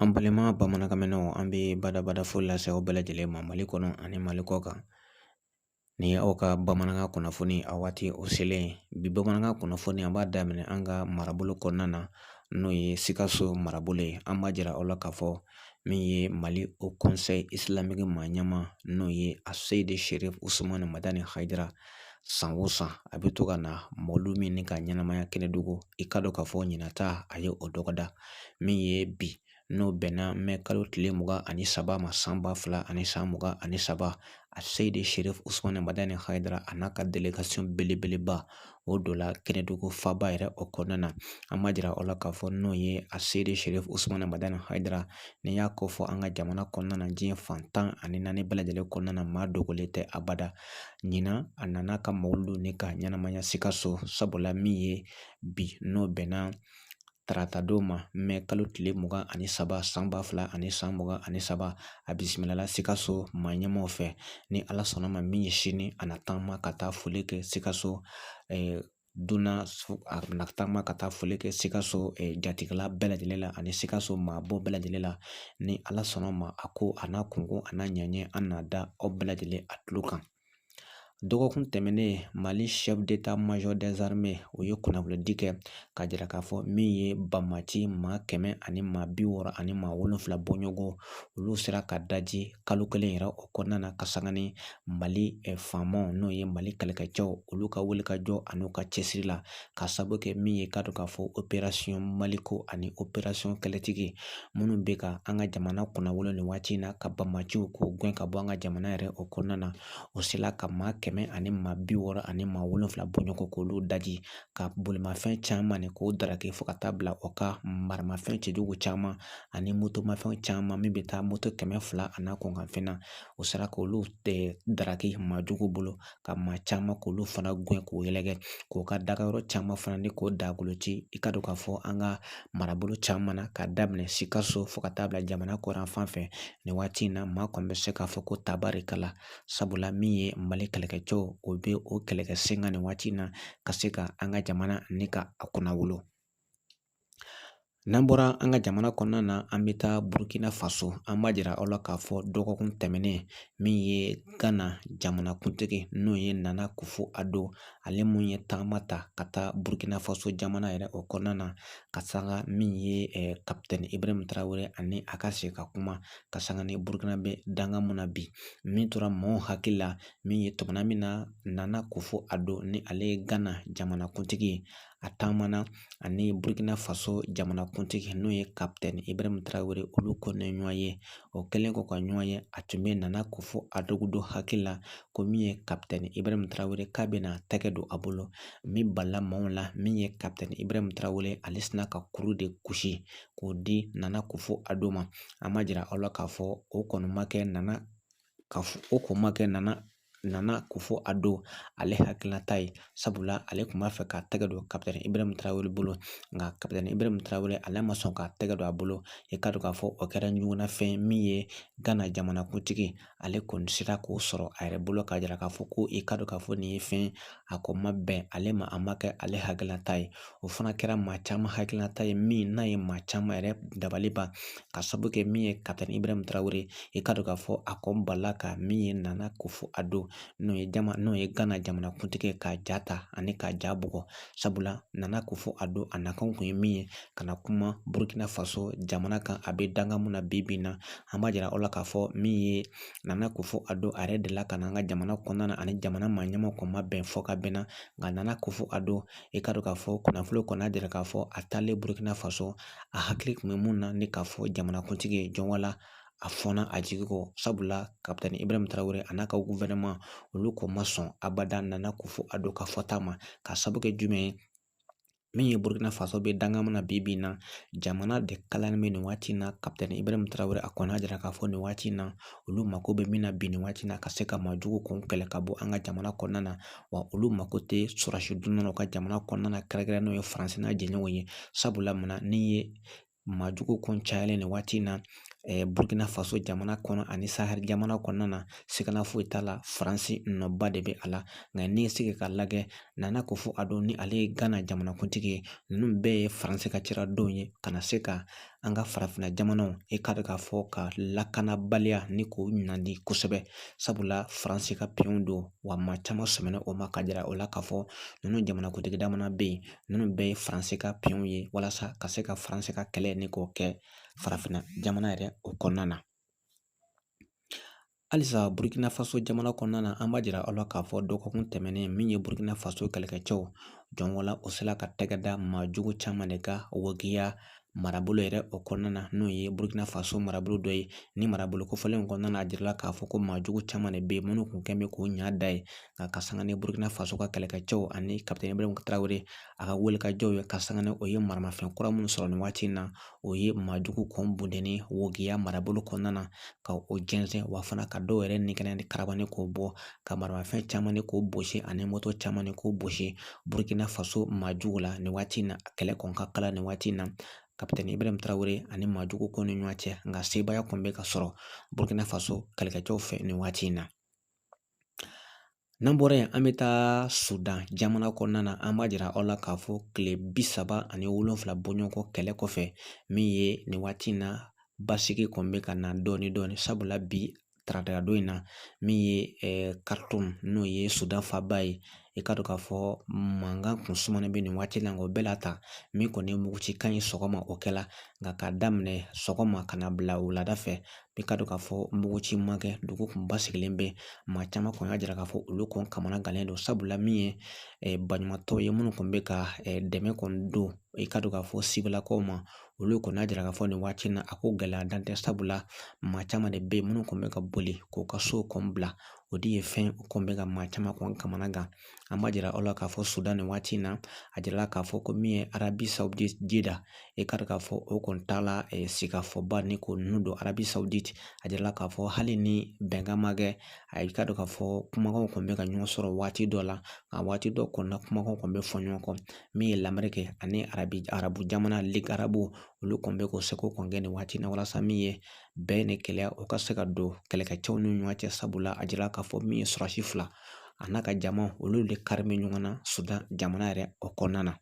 An balima bamanankanmɛnnaw an bɛ badabada fo lase aw bɛɛ lajɛlen ma mali kɔnɔ ani mali kɔ kan ni aw ka bamanankan kunnafoni a waati o selen bi bamanankan kunnafoni an b'a daminɛ an ka marabolo kɔnɔna na n'o ye sikaso marabolo ye an b'a jira aw la k'a fɔ min ye mali o silamɛmɛ maa ɲɛma n'o ye a seyi de sere usumani madani hayidara san o san a bɛ to ka na malo min ni ka ɲɛnamaya kɛnɛ dogo i ka dɔn k'a fɔ ɲinata a ye o dɔgɔda min ye bi n'o bɛnna mɛ kalo tile 23 ma san 2023 a seyi de sere usumani madani hayidara a n'a ka belebeleba o dɔ la kɛnɛdugu faba yɛrɛ o kɔnɔna na an b'a jira aw la k'a fɔ n'o ye a seyi de sere usumani madani hayidara ni y'a ko fɔ an ka jamana kɔnɔna na diɲɛ fantan ani naani bɛɛ lajɛlen kɔnɔna na maa dogolen tɛ abada ɲinan a nana ka mawulu ni ka ɲɛnamaya sikaso sabula min ye bi n'o bɛnna tarata don ma mɛ kalo tile 23 san 2023 a bisimilala sikaso maa ɲɛmaw fɛ ni ala sɔnna ma min ye sini a na taama ka taa foli kɛ sikaso donna a na taama ka taa foli kɛ sikaso jatigila bɛɛ lajɛlen la ani sikaso maabɔ bɛɛ lajɛlen la ni ala sɔnna ma a ko a n'a kunko a n'a ɲɛɲɛ an n'a da aw bɛɛ lajɛlen a tulo kan dɔgɔkun tɛmɛnen mali chef d'état major des armées o ye kunnafonidi kɛ ka jira k'a fɔ min ye bamati maa 100 ani maa 60 ani maa 7 bɔɲɔgɔn olu sera ka daji kalo kelen yɛrɛ o kɔnɔna na ka sanga ni mali faamaw n'o ye mali kɛlɛkɛcɛw olu ka wulikajɔ ani u ka cɛsiri la ka sababu kɛ min ye ka dɔn k'a fɔ opération maliko ani opération kɛlɛtigi minnu bɛ ka an ka jamana kunnawolo nin waati in na ka bamaciw k'o gɛn ka bɔ an ka jamana yɛrɛ o kɔnɔna na o sela ka maa 100 ani maa 60 ani maa 7 bɔɲɔgɔn k'olu daji ka bolimafɛn caman ni k'o daraki fo ka taa bila o ka maramafɛn cɛjugu caman ani motomafɛn caman min bɛ taa moto 200 a n'a kɔnkanfɛn na o sera k'olu daraki maajugu bolo ka maa caman k'olu fana gɛn k'o yɛlɛkɛ k'o ka dagayɔrɔ caman fana ni k'o dagoloci i ka dɔn k'a fɔ an ka marabolo caman na ka daminɛ sikaso fo ka taa bila jamana kɔran fan fɛ nin waati in na maa kɔni bɛ se k'a fɔ ko tabarikala sabula min ye mali kɛlɛkɛcɛw o bɛ o kɛlɛkɛ sen kan nin waati in na ka se ka an ka jamana ni ka a kunnawolo n'an bɔra an ka jamana kɔnɔna na an bɛ taa burukina faso an b'a jira aw la k'a fɔ dɔgɔkun tɛmɛnen min ye gana jamanakuntigi n'o ye nana kufu ado ale mun ye tagama ta ka taa burukina faso jamana yɛrɛ o kɔnɔna na ka sanga min ye kapitɛni ibrahim tarawele ani a ka se ka kuma ka sanga ni burukina bɛ danga mun na bi min tora maaw hakili la min ye tɔmɔnɔ min na nana kufu ado ni ale ye gana jamanakuntigi ye a taamana ani burukina faso jamanakuntigi n'o ye kapitɛni ibrahim tarawele olu kɔnɔ ɲɔgɔn ye o kɛlen kɔ ka ɲɔgɔn ye a tun bɛ nana ko fɔ a dogodo hakili la ko min ye kapitɛni ibrahim tarawele k'a bɛna tɛgɛ don a bolo min balila maaw la min ye kapitɛni ibrahim tarawele ale sina ka kuru de gosi k'o di nana ko fɔ a do ma an ma jira aw la k'a fɔ o kɔni ma kɛ nana ka fɔ o kɔni ma kɛ nana ko fɔ a don ale hakilinata ye sabula ale tun b'a fɛ k'a tɛgɛ don kapitɛni ibrahim tarawele bolo nka kapitɛni ibrahim tarawele ale ma sɔn k'a tɛgɛ don a bolo i ka dɔn k'a fɔ o kɛra ɲugunnafɛn min ye gana jamanakuntigi ale kɔni sera k'o sɔrɔ a yɛrɛ bolo k'a jira k'a fɔ ko i ka dɔn k'a fɔ nin ye fɛn a kɔni ma bɛn ale ma a ma kɛ ale hakilinata ye o fana kɛra maa caman hakilinata ye min n'a ye maa caman yɛrɛ dabali ban ka sababu kɛ min ye kapitɛni ibrahim tarawele i ka dɔn k'a fɔ a kɔni balila ka min ye nana ko fɔ a don n'o ye gana jamanakuntigi ka ja ta ani ka ja bugɔ sabula nana ko fɔ a don a nakun kun ye min ye ka na kuma burukina faso jamana kan a bɛ danga mun na bi bi in na an b'a jira aw la k'a fɔ min ye nana ko fɔ a don a yɛrɛ delila ka na an ka jamana kɔnɔna na ani jamana maa ɲɛmaw kɔni ma bɛn fɔ ka bɛnna nka nana ko fɔ a don i ka dɔn k'a fɔ kunnafoni kɔni a jira k'a fɔ a taalen burukina faso a hakili tun bɛ mun na ni k'a fɔ jamanakuntigi ye jɔn wala a fɔnna a jigi kɔ sabula kapitɛni ibrahim tarawele a n'a ka gouvernement olu ko ma sɔn abada nana ko fɔ a don ka fɔta ma ka sababu kɛ jumɛn ye min ye burukina faso bɛ danga mun na bi bi in na jamana de kalannen bɛ nin waati in na kapitɛni ibrahim tarawele a kɔni a jira k'a fɔ nin waati in na olu mako bɛ min na bi nin waati in na ka se ka maajugu kun kɛlɛ ka bɔ an ka jamana kɔnɔna na wa olu mako tɛ sɔrɔsi dunna u ka jamana kɔnɔna na kɛrɛnkɛrɛnnen n'o ye faransi n'a jɛɲɔgɔn ye sabula munna ni ye maajugu kun cayalen nin waati in na Burkina Faso jamana kɔnɔ ani Sahel jamana kɔnɔna na sigana foyi t'a la Faransi nɔba de bɛ a la nka n'i ye sigi k'a lajɛ nana ko fɔ a dɔn ni ale ye Gana jamanakuntigi ye ninnu bɛɛ ye Faransi ka ciradenw ye ka na se ka an ka farafinna jamanaw e ka dɔn k'a fɔ ka lakanabaliya ni k'o ɲandi kosɛbɛ sabula Faransi ka piyɛnw don wa maa caman sɔmina o ma ka jira o la k'a fɔ ninnu jamanakuntigi dama bɛ yen ninnu bɛɛ ye Faransi ka piyɛnw ye walasa ka se ka Faransi ka kɛlɛ ni k'o kɛ farafinna jamana yɛrɛ o kɔnɔna na halisa Burkina Faso jamana kɔnɔna na an b'a jira aw la k'a fɔ dɔgɔkun tɛmɛnen min ye Burkina Faso kɛlɛkɛcɛw jɔnwala o sela ka tɛgɛ da maa jugu caman de ka wagiya marabolo yɛrɛ o kɔnɔna na n'o ye Burkina Faso marabolo dɔ ye ni marabolo kofɔlen kɔnɔna na a jirala k'a fɔ ko maa jugu caman de bɛ yen minnu kun kɛn bɛ k'o ɲa da ye nka ka sanga ni Burkina Faso ka kɛlɛkɛcɛw ani kapitɛni Ibrahim Traore a ka wulikajɔw ye ka sanga ni o ye maramafɛn kura minnu sɔrɔ nin waati in na o ye maa jugu kɔn bundɛni wogiya marabolo kɔnɔna na ka o jɛnsɛn wa fana ka dɔw yɛrɛ ni kɛnɛ ni karabani k'o bɔ ka maramafɛn caman ni k'o bosi ani moto caman ni k'o bosi Burkina Faso maa jugu la nin waati in na a kɛlɛ kɔn ka kala nin waati in na kapitɛni Ibrahim Traore ani maa jugu ko ni ɲɔgɔn cɛ nka sebaaya kɔni bɛ ka sɔrɔ Burkina Faso kɛlɛkɛcɛw fɛ nin waati in na n'an bɔra yen an bɛ taa Sudan jamana kɔnɔna na an b'a jira aw la k'a fɔ tile 37 bɔɲɔgɔnkɔ kɛlɛ kɔfɛ min ye nin waati in na basigi kɔni bɛ ka na dɔɔni dɔɔni sabula bi tarata don in na min ye Khartoum n'o ye Sudan faba ye i ka dɔn k'a fɔ mankan kun sumanen bɛ nin waati la nka o bɛɛ la ta min kɔni ye mugutikan ye sɔgɔma o kɛla nka k'a daminɛ sɔgɔma ka na bila wulada fɛ i ka dɔn k'a fɔ muguci ma kɛ dugu kun basigilen bɛ maa caman kɔni y'a jira k'a fɔ olu kɔni kamana gannen don sabula min ye baɲumankɛw ye minnu kɔni bɛ ka dɛmɛ kɔni don i ka dɔn k'a fɔ sibilakaw ma olu kɔni y'a jira k'a fɔ nin waati in na a ko gɛlɛya dan tɛ sabula maa caman de bɛ yen minnu kɔni bɛ ka boli k'u ka sow kɔni bila o de ye fɛn o kɔni bɛ ka maa caman kɔni kamana gan an b'a jira aw la k'a fɔ Sudan nin waati in na a jirala k'a fɔ ko min ye Arabi Saoudite jida i ka dɔn k'a fɔ o kɔni t'a la sigafɔba ni k'o ninnu don Arabi Saoudite a jirala k'a fɔ hali ni bɛnkan ma kɛ a ka dɔn k'a fɔ kumakanw kɔni bɛ ka ɲɔgɔn sɔrɔ waati dɔ la nka waati dɔ kɔnɔna kumakanw kɔni bɛ fɔ ɲɔgɔn kɔ min ye lamɛnni kɛ ani arabu jamana Ligue arabu olu kɔni bɛ k'o seko kɔni kɛ nin waati in na walasa min ye bɛn ni kɛlɛ o ka se ka don kɛlɛkɛcɛw ni ɲɔgɔn cɛ sabula a jirala k'a fɔ min ye surasi fila a n'a ka jama olu de kari bɛ ɲɔgɔn na Sudan jamana yɛrɛ o kɔnɔna na